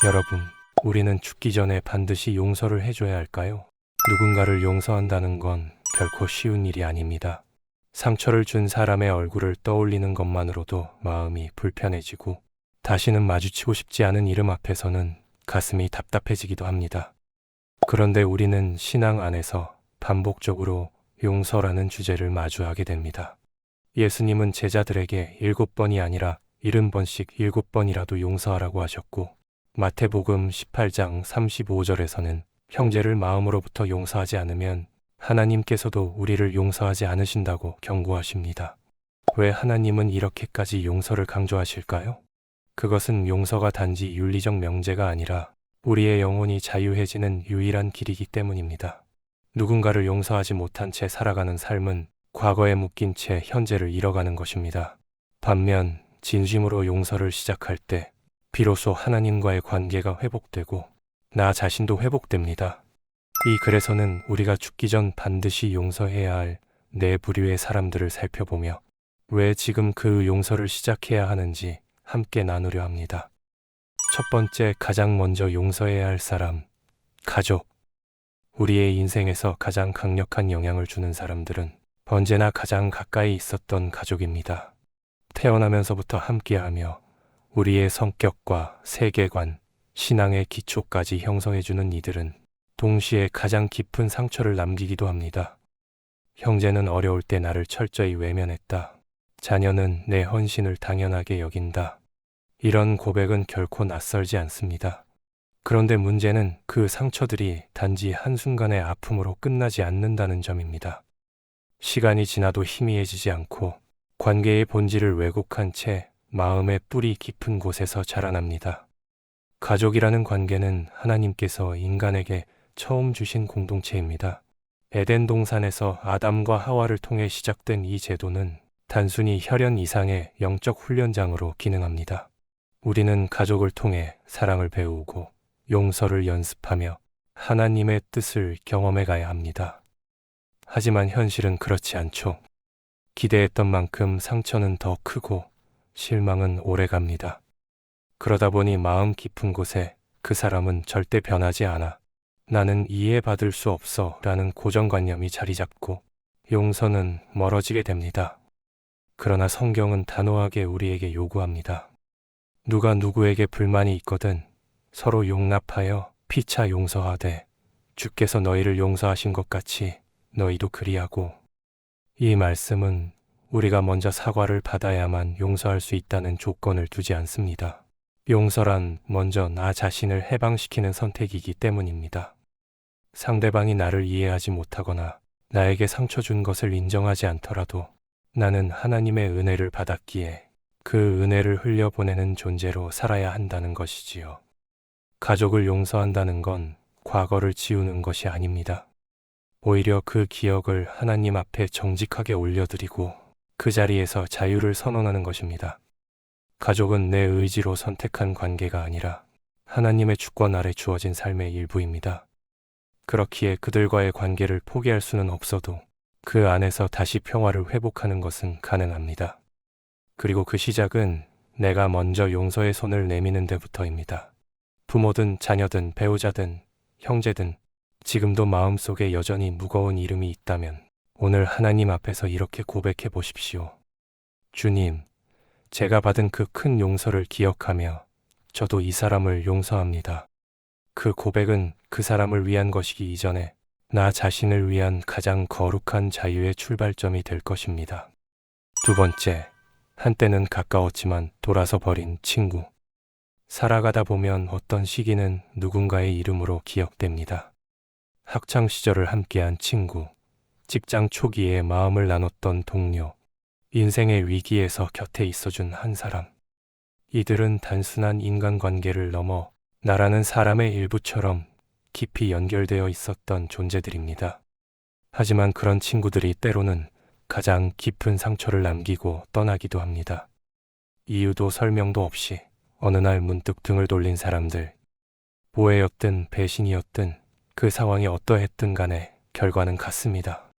여러분, 우리는 죽기 전에 반드시 용서를 해줘야 할까요? 누군가를 용서한다는 건 결코 쉬운 일이 아닙니다. 상처를 준 사람의 얼굴을 떠올리는 것만으로도 마음이 불편해지고 다시는 마주치고 싶지 않은 이름 앞에서는 가슴이 답답해지기도 합니다. 그런데 우리는 신앙 안에서 반복적으로 용서라는 주제를 마주하게 됩니다. 예수님은 제자들에게 7번이 아니라 70번씩 7번이라도 용서하라고 하셨고, 마태복음 18장 35절에서는 형제를 마음으로부터 용서하지 않으면 하나님께서도 우리를 용서하지 않으신다고 경고하십니다. 왜 하나님은 이렇게까지 용서를 강조하실까요? 그것은 용서가 단지 윤리적 명제가 아니라 우리의 영혼이 자유해지는 유일한 길이기 때문입니다. 누군가를 용서하지 못한 채 살아가는 삶은 과거에 묶인 채 현재를 잃어가는 것입니다. 반면 진심으로 용서를 시작할 때 비로소 하나님과의 관계가 회복되고 나 자신도 회복됩니다. 이 글에서는 우리가 죽기 전 반드시 용서해야 할 네 부류의 사람들을 살펴보며 왜 지금 그 용서를 시작해야 하는지 함께 나누려 합니다. 첫 번째, 가장 먼저 용서해야 할 사람, 가족. 우리의 인생에서 가장 강력한 영향을 주는 사람들은 언제나 가장 가까이 있었던 가족입니다. 태어나면서부터 함께하며 우리의 성격과 세계관, 신앙의 기초까지 형성해주는 이들은 동시에 가장 깊은 상처를 남기기도 합니다. 형제는 어려울 때 나를 철저히 외면했다. 자녀는 내 헌신을 당연하게 여긴다. 이런 고백은 결코 낯설지 않습니다. 그런데 문제는 그 상처들이 단지 한순간의 아픔으로 끝나지 않는다는 점입니다. 시간이 지나도 희미해지지 않고 관계의 본질을 왜곡한 채 마음의 뿌리 깊은 곳에서 자라납니다. 가족이라는 관계는 하나님께서 인간에게 처음 주신 공동체입니다. 에덴 동산에서 아담과 하와를 통해 시작된 이 제도는 단순히 혈연 이상의 영적 훈련장으로 기능합니다. 우리는 가족을 통해 사랑을 배우고 용서를 연습하며 하나님의 뜻을 경험해 가야 합니다. 하지만 현실은 그렇지 않죠. 기대했던 만큼 상처는 더 크고 실망은 오래 갑니다. 그러다 보니 마음 깊은 곳에 그 사람은 절대 변하지 않아. 나는 이해받을 수 없어 라는 고정관념이 자리 잡고 용서는 멀어지게 됩니다. 그러나 성경은 단호하게 우리에게 요구합니다. 누가 누구에게 불만이 있거든 서로 용납하여 피차 용서하되 주께서 너희를 용서하신 것 같이 너희도 그리하고. 이 말씀은 우리가 먼저 사과를 받아야만 용서할 수 있다는 조건을 두지 않습니다. 용서란 먼저 나 자신을 해방시키는 선택이기 때문입니다. 상대방이 나를 이해하지 못하거나 나에게 상처 준 것을 인정하지 않더라도 나는 하나님의 은혜를 받았기에 그 은혜를 흘려보내는 존재로 살아야 한다는 것이지요. 가족을 용서한다는 건 과거를 지우는 것이 아닙니다. 오히려 그 기억을 하나님 앞에 정직하게 올려드리고 그 자리에서 자유를 선언하는 것입니다. 가족은 내 의지로 선택한 관계가 아니라 하나님의 주권 아래 주어진 삶의 일부입니다. 그렇기에 그들과의 관계를 포기할 수는 없어도 그 안에서 다시 평화를 회복하는 것은 가능합니다. 그리고 그 시작은 내가 먼저 용서의 손을 내미는 데부터입니다. 부모든 자녀든 배우자든 형제든 지금도 마음속에 여전히 무거운 이름이 있다면 오늘 하나님 앞에서 이렇게 고백해 보십시오. 주님, 제가 받은 그 큰 용서를 기억하며 저도 이 사람을 용서합니다. 그 고백은 그 사람을 위한 것이기 이전에 나 자신을 위한 가장 거룩한 자유의 출발점이 될 것입니다. 두 번째, 한때는 가까웠지만 돌아서 버린 친구. 살아가다 보면 어떤 시기는 누군가의 이름으로 기억됩니다. 학창 시절을 함께한 친구, 직장 초기에 마음을 나눴던 동료, 인생의 위기에서 곁에 있어준 한 사람. 이들은 단순한 인간관계를 넘어 나라는 사람의 일부처럼 깊이 연결되어 있었던 존재들입니다. 하지만 그런 친구들이 때로는 가장 깊은 상처를 남기고 떠나기도 합니다. 이유도 설명도 없이 어느 날 문득 등을 돌린 사람들. 오해였든 배신이었든 그 상황이 어떠했든 간에 결과는 같습니다.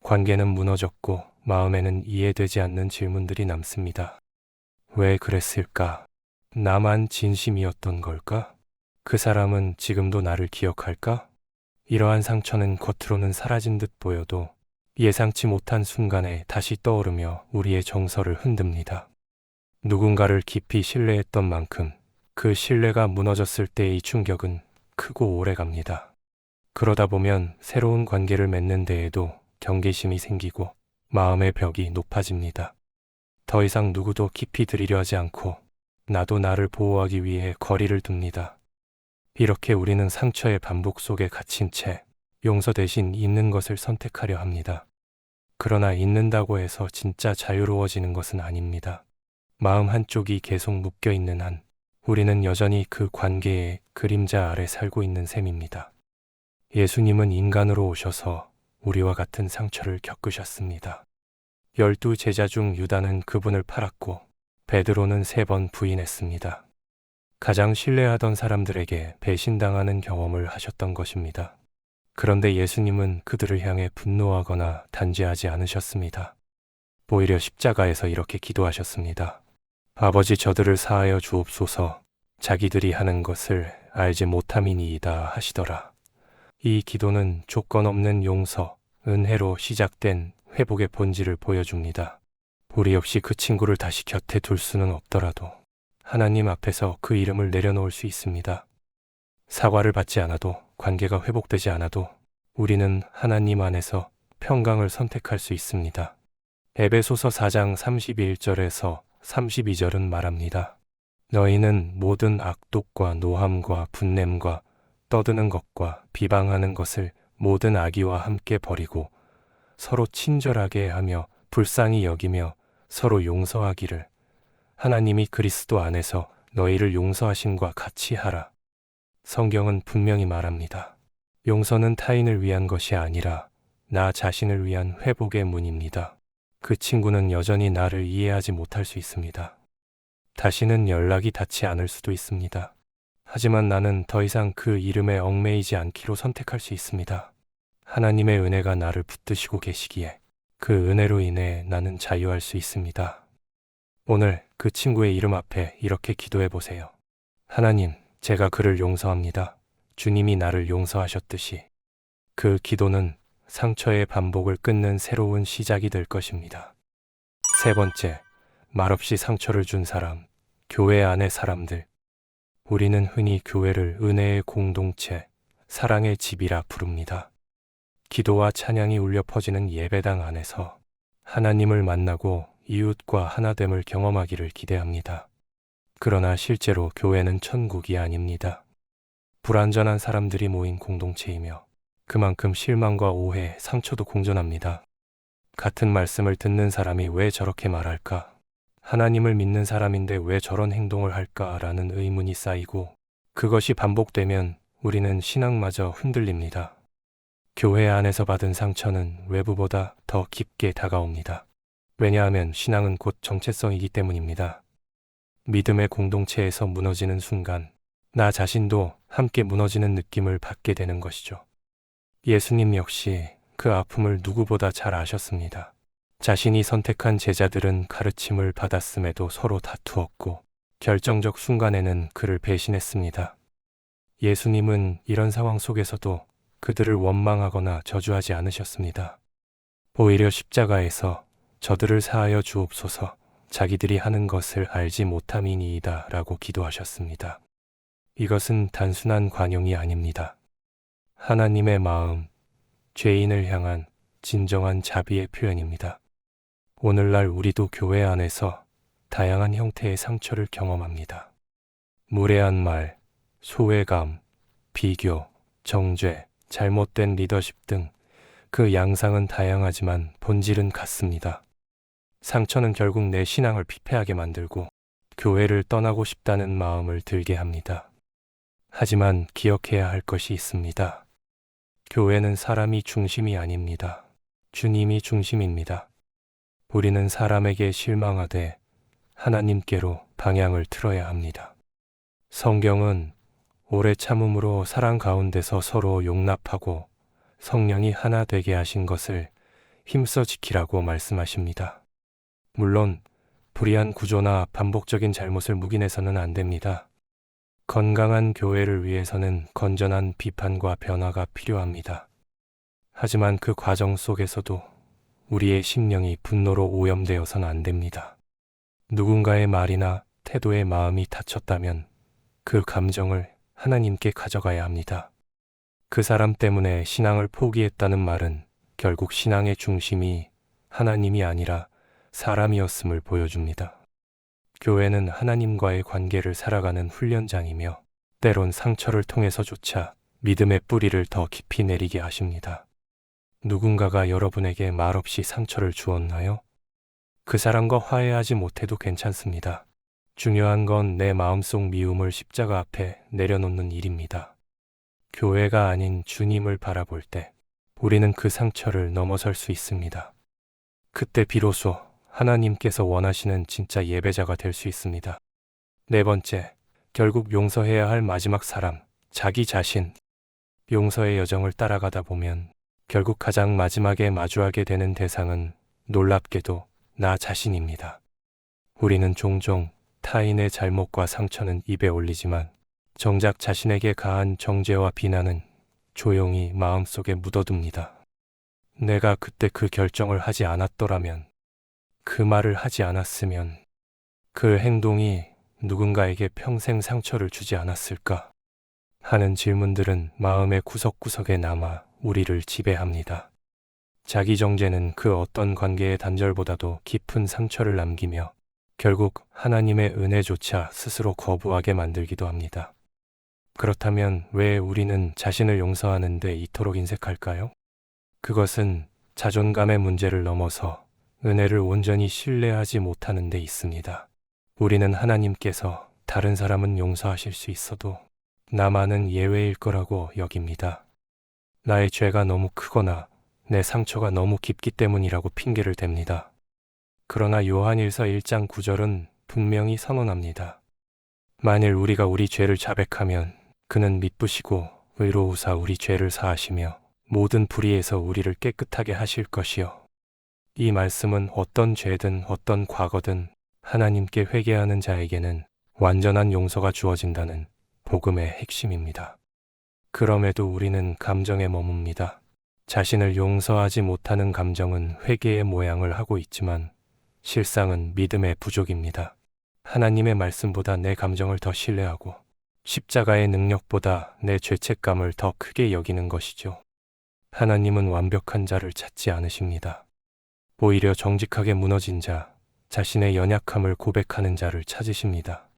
관계는 무너졌고 마음에는 이해되지 않는 질문들이 남습니다. 왜 그랬을까? 나만 진심이었던 걸까? 그 사람은 지금도 나를 기억할까? 이러한 상처는 겉으로는 사라진 듯 보여도 예상치 못한 순간에 다시 떠오르며 우리의 정서를 흔듭니다. 누군가를 깊이 신뢰했던 만큼 그 신뢰가 무너졌을 때의 충격은 크고 오래갑니다. 그러다 보면 새로운 관계를 맺는 데에도 경계심이 생기고 마음의 벽이 높아집니다. 더 이상 누구도 깊이 들이려 하지 않고 나도 나를 보호하기 위해 거리를 둡니다. 이렇게 우리는 상처의 반복 속에 갇힌 채 용서 대신 잊는 것을 선택하려 합니다. 그러나 잊는다고 해서 진짜 자유로워지는 것은 아닙니다. 마음 한쪽이 계속 묶여 있는 한 우리는 여전히 그 관계의 그림자 아래 살고 있는 셈입니다. 예수님은 인간으로 오셔서 우리와 같은 상처를 겪으셨습니다. 12 제자 중 유다는 그분을 팔았고 베드로는 3번 부인했습니다. 가장 신뢰하던 사람들에게 배신당하는 경험을 하셨던 것입니다. 그런데 예수님은 그들을 향해 분노하거나 단죄하지 않으셨습니다. 오히려 십자가에서 이렇게 기도하셨습니다. 아버지, 저들을 사하여 주옵소서. 자기들이 하는 것을 알지 못함이니이다 하시더라. 이 기도는 조건 없는 용서, 은혜로 시작된 회복의 본질을 보여줍니다. 우리 역시 그 친구를 다시 곁에 둘 수는 없더라도 하나님 앞에서 그 이름을 내려놓을 수 있습니다. 사과를 받지 않아도, 관계가 회복되지 않아도 우리는 하나님 안에서 평강을 선택할 수 있습니다. 에베소서 4장 31절에서 32절은 말합니다. 너희는 모든 악독과 노함과 분냄과 떠드는 것과 비방하는 것을 모든 악의와 함께 버리고 서로 친절하게 하며 불쌍히 여기며 서로 용서하기를 하나님이 그리스도 안에서 너희를 용서하심과 같이 하라. 성경은 분명히 말합니다. 용서는 타인을 위한 것이 아니라 나 자신을 위한 회복의 문입니다. 그 친구는 여전히 나를 이해하지 못할 수 있습니다. 다시는 연락이 닿지 않을 수도 있습니다. 하지만 나는 더 이상 그 이름에 얽매이지 않기로 선택할 수 있습니다. 하나님의 은혜가 나를 붙드시고 계시기에 그 은혜로 인해 나는 자유할 수 있습니다. 오늘 그 친구의 이름 앞에 이렇게 기도해 보세요. 하나님, 제가 그를 용서합니다. 주님이 나를 용서하셨듯이. 그 기도는 상처의 반복을 끊는 새로운 시작이 될 것입니다. 3번째, 말없이 상처를 준 사람, 교회 안의 사람들. 우리는 흔히 교회를 은혜의 공동체, 사랑의 집이라 부릅니다. 기도와 찬양이 울려 퍼지는 예배당 안에서 하나님을 만나고 이웃과 하나됨을 경험하기를 기대합니다. 그러나 실제로 교회는 천국이 아닙니다. 불완전한 사람들이 모인 공동체이며 그만큼 실망과 오해, 상처도 공존합니다. 같은 말씀을 듣는 사람이 왜 저렇게 말할까? 하나님을 믿는 사람인데 왜 저런 행동을 할까라는 의문이 쌓이고 그것이 반복되면 우리는 신앙마저 흔들립니다. 교회 안에서 받은 상처는 외부보다 더 깊게 다가옵니다. 왜냐하면 신앙은 곧 정체성이기 때문입니다. 믿음의 공동체에서 무너지는 순간 나 자신도 함께 무너지는 느낌을 받게 되는 것이죠. 예수님 역시 그 아픔을 누구보다 잘 아셨습니다. 자신이 선택한 제자들은 가르침을 받았음에도 서로 다투었고 결정적 순간에는 그를 배신했습니다. 예수님은 이런 상황 속에서도 그들을 원망하거나 저주하지 않으셨습니다. 오히려 십자가에서 저들을 사하여 주옵소서, 자기들이 하는 것을 알지 못함이니이다 라고 기도하셨습니다. 이것은 단순한 관용이 아닙니다. 하나님의 마음, 죄인을 향한 진정한 자비의 표현입니다. 오늘날 우리도 교회 안에서 다양한 형태의 상처를 경험합니다. 무례한 말, 소외감, 비교, 정죄, 잘못된 리더십 등 그 양상은 다양하지만 본질은 같습니다. 상처는 결국 내 신앙을 피폐하게 만들고 교회를 떠나고 싶다는 마음을 들게 합니다. 하지만 기억해야 할 것이 있습니다. 교회는 사람이 중심이 아닙니다. 주님이 중심입니다. 우리는 사람에게 실망하되 하나님께로 방향을 틀어야 합니다. 성경은 오래 참음으로 사랑 가운데서 서로 용납하고 성령이 하나 되게 하신 것을 힘써 지키라고 말씀하십니다. 물론 불의한 구조나 반복적인 잘못을 묵인해서는 안 됩니다. 건강한 교회를 위해서는 건전한 비판과 변화가 필요합니다. 하지만 그 과정 속에서도 우리의 심령이 분노로 오염되어서는 안 됩니다. 누군가의 말이나 태도에 마음이 다쳤다면 그 감정을 하나님께 가져가야 합니다. 그 사람 때문에 신앙을 포기했다는 말은 결국 신앙의 중심이 하나님이 아니라 사람이었음을 보여줍니다. 교회는 하나님과의 관계를 살아가는 훈련장이며 때론 상처를 통해서조차 믿음의 뿌리를 더 깊이 내리게 하십니다. 누군가가 여러분에게 말없이 상처를 주었나요? 그 사람과 화해하지 못해도 괜찮습니다. 중요한 건 내 마음속 미움을 십자가 앞에 내려놓는 일입니다. 교회가 아닌 주님을 바라볼 때 우리는 그 상처를 넘어설 수 있습니다. 그때 비로소 하나님께서 원하시는 진짜 예배자가 될 수 있습니다. 네 번째, 결국 용서해야 할 마지막 사람, 자기 자신. 용서의 여정을 따라가다 보면 결국 가장 마지막에 마주하게 되는 대상은 놀랍게도 나 자신입니다. 우리는 종종 타인의 잘못과 상처는 입에 올리지만 정작 자신에게 가한 정죄와 비난은 조용히 마음속에 묻어둡니다. 내가 그때 그 결정을 하지 않았더라면, 그 말을 하지 않았으면, 그 행동이 누군가에게 평생 상처를 주지 않았을까 하는 질문들은 마음의 구석구석에 남아 우리를 지배합니다. 자기 정죄는 그 어떤 관계의 단절보다도 깊은 상처를 남기며 결국 하나님의 은혜조차 스스로 거부하게 만들기도 합니다. 그렇다면 왜 우리는 자신을 용서하는 데 이토록 인색할까요? 그것은 자존감의 문제를 넘어서 은혜를 온전히 신뢰하지 못하는 데 있습니다. 우리는 하나님께서 다른 사람은 용서하실 수 있어도 나만은 예외일 거라고 여깁니다. 나의 죄가 너무 크거나 내 상처가 너무 깊기 때문이라고 핑계를 댑니다. 그러나 요한일서 1장 9절은 분명히 선언합니다. 만일 우리가 우리 죄를 자백하면 그는 미쁘시고 의로우사 우리 죄를 사하시며 모든 불의에서 우리를 깨끗하게 하실 것이요. 이 말씀은 어떤 죄든 어떤 과거든 하나님께 회개하는 자에게는 완전한 용서가 주어진다는 복음의 핵심입니다. 그럼에도 우리는 감정에 머뭅니다. 자신을 용서하지 못하는 감정은 회개의 모양을 하고 있지만 실상은 믿음의 부족입니다. 하나님의 말씀보다 내 감정을 더 신뢰하고 십자가의 능력보다 내 죄책감을 더 크게 여기는 것이죠. 하나님은 완벽한 자를 찾지 않으십니다. 오히려 정직하게 무너진 자, 자신의 연약함을 고백하는 자를 찾으십니다.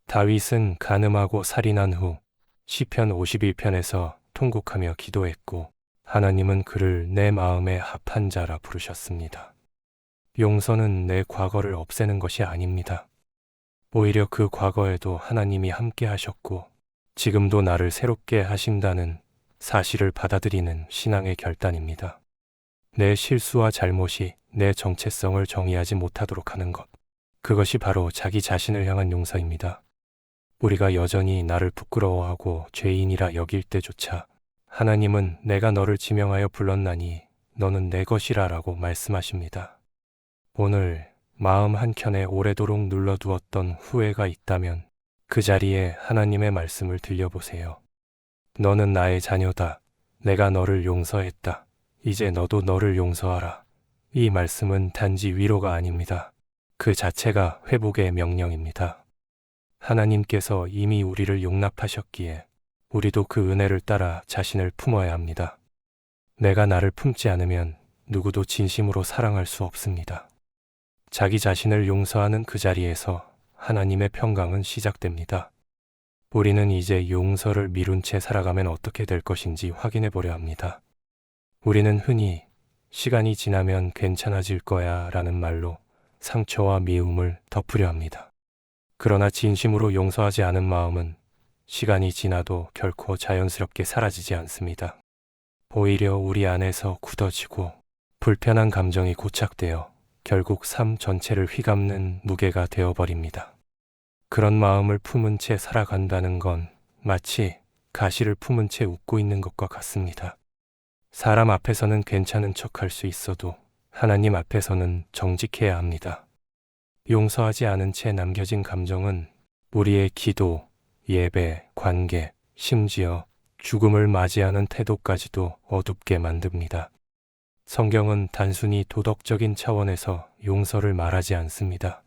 다윗은 간음하고 살인한 후 시편 51편에서 통곡하며 기도했고 하나님은 그를 내 마음에 합한 자라 부르셨습니다. 용서는 내 과거를 없애는 것이 아닙니다. 오히려 그 과거에도 하나님이 함께 하셨고 지금도 나를 새롭게 하신다는 사실을 받아들이는 신앙의 결단입니다. 내 실수와 잘못이 내 정체성을 정의하지 못하도록 하는 것. 그것이 바로 자기 자신을 향한 용서입니다. 우리가 여전히 나를 부끄러워하고 죄인이라 여길 때조차 하나님은 내가 너를 지명하여 불렀나니 너는 내 것이라 라고 말씀하십니다. 오늘 마음 한켠에 오래도록 눌러두었던 후회가 있다면 그 자리에 하나님의 말씀을 들려보세요. 너는 나의 자녀다. 내가 너를 용서했다. 이제 너도 너를 용서하라. 이 말씀은 단지 위로가 아닙니다. 그 자체가 회복의 명령입니다. 하나님께서 이미 우리를 용납하셨기에 우리도 그 은혜를 따라 자신을 품어야 합니다. 내가 나를 품지 않으면 누구도 진심으로 사랑할 수 없습니다. 자기 자신을 용서하는 그 자리에서 하나님의 평강은 시작됩니다. 우리는 이제 용서를 미룬 채 살아가면 어떻게 될 것인지 확인해 보려 합니다. 우리는 흔히 시간이 지나면 괜찮아질 거야 라는 말로 상처와 미움을 덮으려 합니다. 그러나 진심으로 용서하지 않은 마음은 시간이 지나도 결코 자연스럽게 사라지지 않습니다. 오히려 우리 안에서 굳어지고 불편한 감정이 고착되어 결국 삶 전체를 휘감는 무게가 되어버립니다. 그런 마음을 품은 채 살아간다는 건 마치 가시를 품은 채 웃고 있는 것과 같습니다. 사람 앞에서는 괜찮은 척할 수 있어도 하나님 앞에서는 정직해야 합니다. 용서하지 않은 채 남겨진 감정은 우리의 기도, 예배, 관계, 심지어 죽음을 맞이하는 태도까지도 어둡게 만듭니다. 성경은 단순히 도덕적인 차원에서 용서를 말하지 않습니다.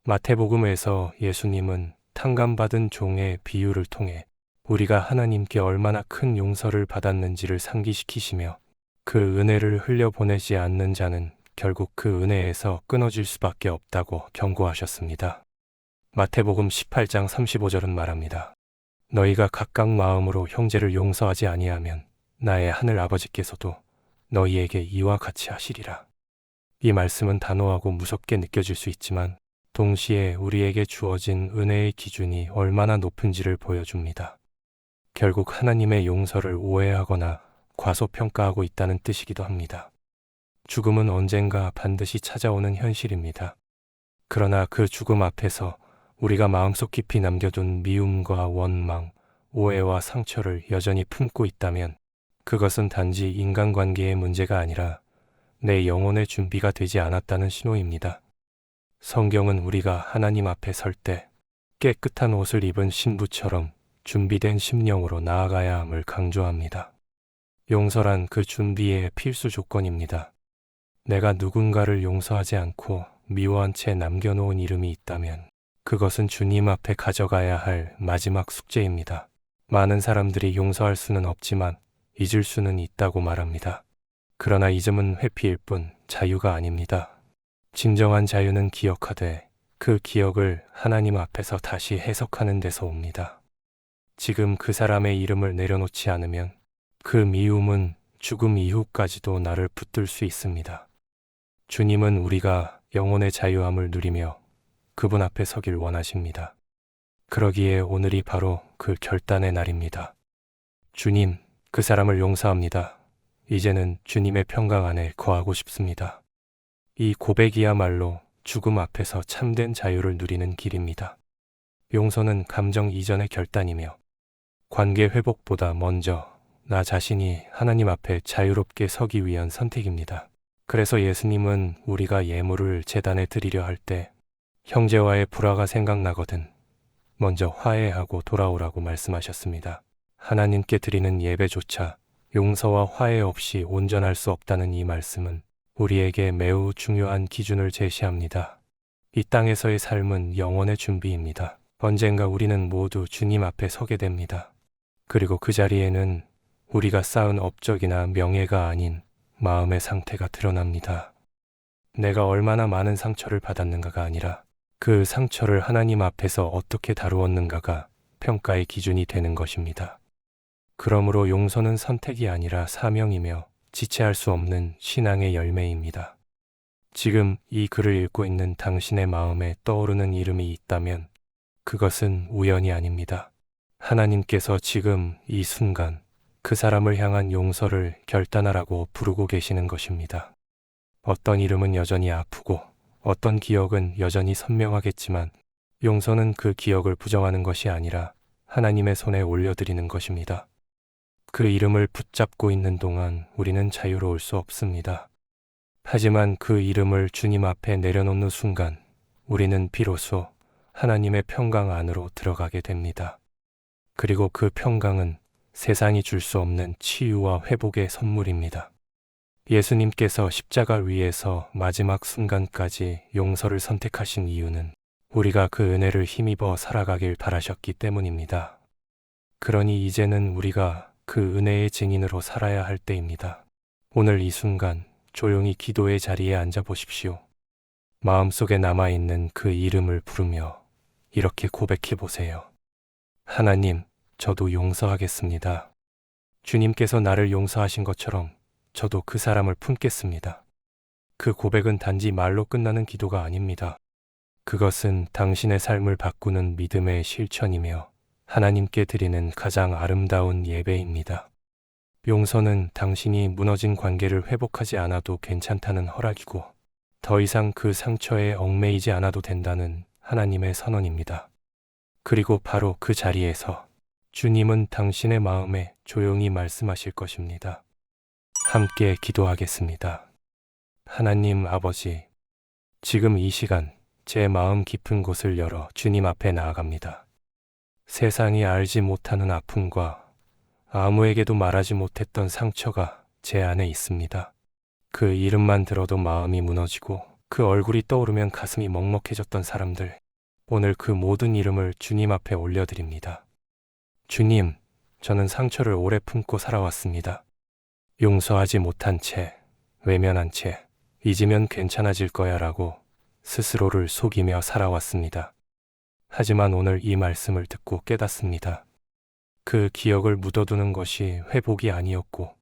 마태복음에서 예수님은 탕감받은 종의 비유를 통해 우리가 하나님께 얼마나 큰 용서를 받았는지를 상기시키시며 그 은혜를 흘려보내지 않는 자는 결국 그 은혜에서 끊어질 수밖에 없다고 경고하셨습니다. 마태복음 18장 35절은 말합니다. 너희가 각각 마음으로 형제를 용서하지 아니하면 나의 하늘 아버지께서도 너희에게 이와 같이 하시리라. 이 말씀은 단호하고 무섭게 느껴질 수 있지만 동시에 우리에게 주어진 은혜의 기준이 얼마나 높은지를 보여줍니다. 결국 하나님의 용서를 오해하거나 과소평가하고 있다는 뜻이기도 합니다. 죽음은 언젠가 반드시 찾아오는 현실입니다. 그러나 그 죽음 앞에서 우리가 마음속 깊이 남겨둔 미움과 원망, 오해와 상처를 여전히 품고 있다면 그것은 단지 인간관계의 문제가 아니라 내 영혼의 준비가 되지 않았다는 신호입니다. 성경은 우리가 하나님 앞에 설 때 깨끗한 옷을 입은 신부처럼 준비된 심령으로 나아가야 함을 강조합니다. 용서란 그 준비의 필수 조건입니다. 내가 누군가를 용서하지 않고 미워한 채 남겨놓은 이름이 있다면 그것은 주님 앞에 가져가야 할 마지막 숙제입니다. 많은 사람들이 용서할 수는 없지만 잊을 수는 있다고 말합니다. 그러나 잊음은 회피일 뿐 자유가 아닙니다. 진정한 자유는 기억하되 그 기억을 하나님 앞에서 다시 해석하는 데서 옵니다. 지금 그 사람의 이름을 내려놓지 않으면 그 미움은 죽음 이후까지도 나를 붙들 수 있습니다. 주님은 우리가 영혼의 자유함을 누리며 그분 앞에 서길 원하십니다. 그러기에 오늘이 바로 그 결단의 날입니다. 주님, 그 사람을 용서합니다. 이제는 주님의 평강 안에 거하고 싶습니다. 이 고백이야말로 죽음 앞에서 참된 자유를 누리는 길입니다. 용서는 감정 이전의 결단이며 관계 회복보다 먼저 나 자신이 하나님 앞에 자유롭게 서기 위한 선택입니다. 그래서 예수님은 우리가 예물을 제단에 드리려 할 때 형제와의 불화가 생각나거든 먼저 화해하고 돌아오라고 말씀하셨습니다. 하나님께 드리는 예배조차 용서와 화해 없이 온전할 수 없다는 이 말씀은 우리에게 매우 중요한 기준을 제시합니다. 이 땅에서의 삶은 영원의 준비입니다. 언젠가 우리는 모두 주님 앞에 서게 됩니다. 그리고 그 자리에는 우리가 쌓은 업적이나 명예가 아닌 마음의 상태가 드러납니다. 내가 얼마나 많은 상처를 받았는가가 아니라 그 상처를 하나님 앞에서 어떻게 다루었는가가 평가의 기준이 되는 것입니다. 그러므로 용서는 선택이 아니라 사명이며 지체할 수 없는 신앙의 열매입니다. 지금 이 글을 읽고 있는 당신의 마음에 떠오르는 이름이 있다면 그것은 우연이 아닙니다. 하나님께서 지금 이 순간 그 사람을 향한 용서를 결단하라고 부르고 계시는 것입니다. 어떤 이름은 여전히 아프고 어떤 기억은 여전히 선명하겠지만 용서는 그 기억을 부정하는 것이 아니라 하나님의 손에 올려드리는 것입니다. 그 이름을 붙잡고 있는 동안 우리는 자유로울 수 없습니다. 하지만 그 이름을 주님 앞에 내려놓는 순간 우리는 비로소 하나님의 평강 안으로 들어가게 됩니다. 그리고 그 평강은 세상이 줄 수 없는 치유와 회복의 선물입니다. 예수님께서 십자가 위에서 마지막 순간까지 용서를 선택하신 이유는 우리가 그 은혜를 힘입어 살아가길 바라셨기 때문입니다. 그러니 이제는 우리가 그 은혜의 증인으로 살아야 할 때입니다. 오늘 이 순간 조용히 기도의 자리에 앉아 보십시오. 마음속에 남아있는 그 이름을 부르며 이렇게 고백해 보세요. 하나님, 저도 용서하겠습니다. 주님께서 나를 용서하신 것처럼 저도 그 사람을 품겠습니다. 그 고백은 단지 말로 끝나는 기도가 아닙니다. 그것은 당신의 삶을 바꾸는 믿음의 실천이며 하나님께 드리는 가장 아름다운 예배입니다. 용서는 당신이 무너진 관계를 회복하지 않아도 괜찮다는 허락이고 더 이상 그 상처에 얽매이지 않아도 된다는 하나님의 선언입니다. 그리고 바로 그 자리에서 주님은 당신의 마음에 조용히 말씀하실 것입니다. 함께 기도하겠습니다. 하나님 아버지, 지금 이 시간 제 마음 깊은 곳을 열어 주님 앞에 나아갑니다. 세상이 알지 못하는 아픔과 아무에게도 말하지 못했던 상처가 제 안에 있습니다. 그 이름만 들어도 마음이 무너지고 그 얼굴이 떠오르면 가슴이 먹먹해졌던 사람들, 오늘 그 모든 이름을 주님 앞에 올려드립니다. 주님, 저는 상처를 오래 품고 살아왔습니다. 용서하지 못한 채, 외면한 채, 잊으면 괜찮아질 거야 라고 스스로를 속이며 살아왔습니다. 하지만 오늘 이 말씀을 듣고 깨닫습니다. 그 기억을 묻어두는 것이 회복이 아니었고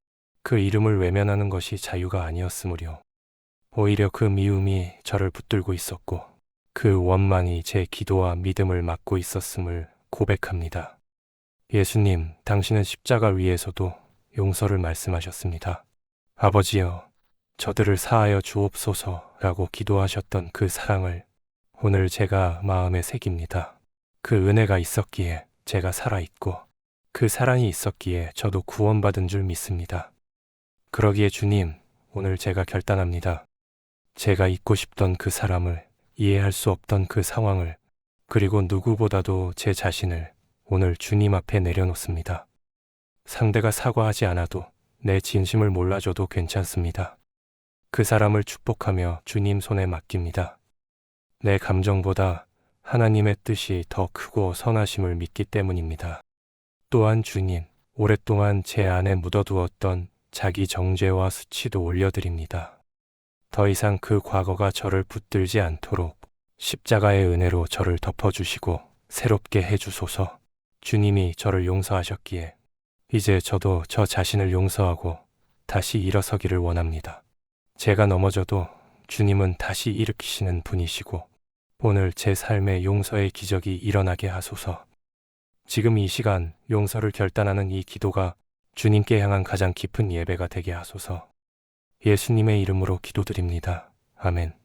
그 이름을 외면하는 것이 자유가 아니었으므려 오히려 그 미움이 저를 붙들고 있었고 그 원망이 제 기도와 믿음을 막고 있었음을 고백합니다. 예수님, 당신은 십자가 위에서도 용서를 말씀하셨습니다. 아버지여, 저들을 사하여 주옵소서라고 기도하셨던 그 사랑을 오늘 제가 마음에 새깁니다. 그 은혜가 있었기에 제가 살아있고 그 사랑이 있었기에 저도 구원받은 줄 믿습니다. 그러기에 주님, 오늘 제가 결단합니다. 제가 잊고 싶던 그 사람을, 이해할 수 없던 그 상황을, 그리고 누구보다도 제 자신을 오늘 주님 앞에 내려놓습니다. 상대가 사과하지 않아도 내 진심을 몰라줘도 괜찮습니다. 그 사람을 축복하며 주님 손에 맡깁니다. 내 감정보다 하나님의 뜻이 더 크고 선하심을 믿기 때문입니다. 또한 주님, 오랫동안 제 안에 묻어두었던 자기 정죄와 수치도 올려드립니다. 더 이상 그 과거가 저를 붙들지 않도록 십자가의 은혜로 저를 덮어주시고 새롭게 해주소서. 주님이 저를 용서하셨기에 이제 저도 저 자신을 용서하고 다시 일어서기를 원합니다. 제가 넘어져도 주님은 다시 일으키시는 분이시고 오늘 제 삶에 용서의 기적이 일어나게 하소서. 지금 이 시간 용서를 결단하는 이 기도가 주님께 향한 가장 깊은 예배가 되게 하소서. 예수님의 이름으로 기도드립니다. 아멘.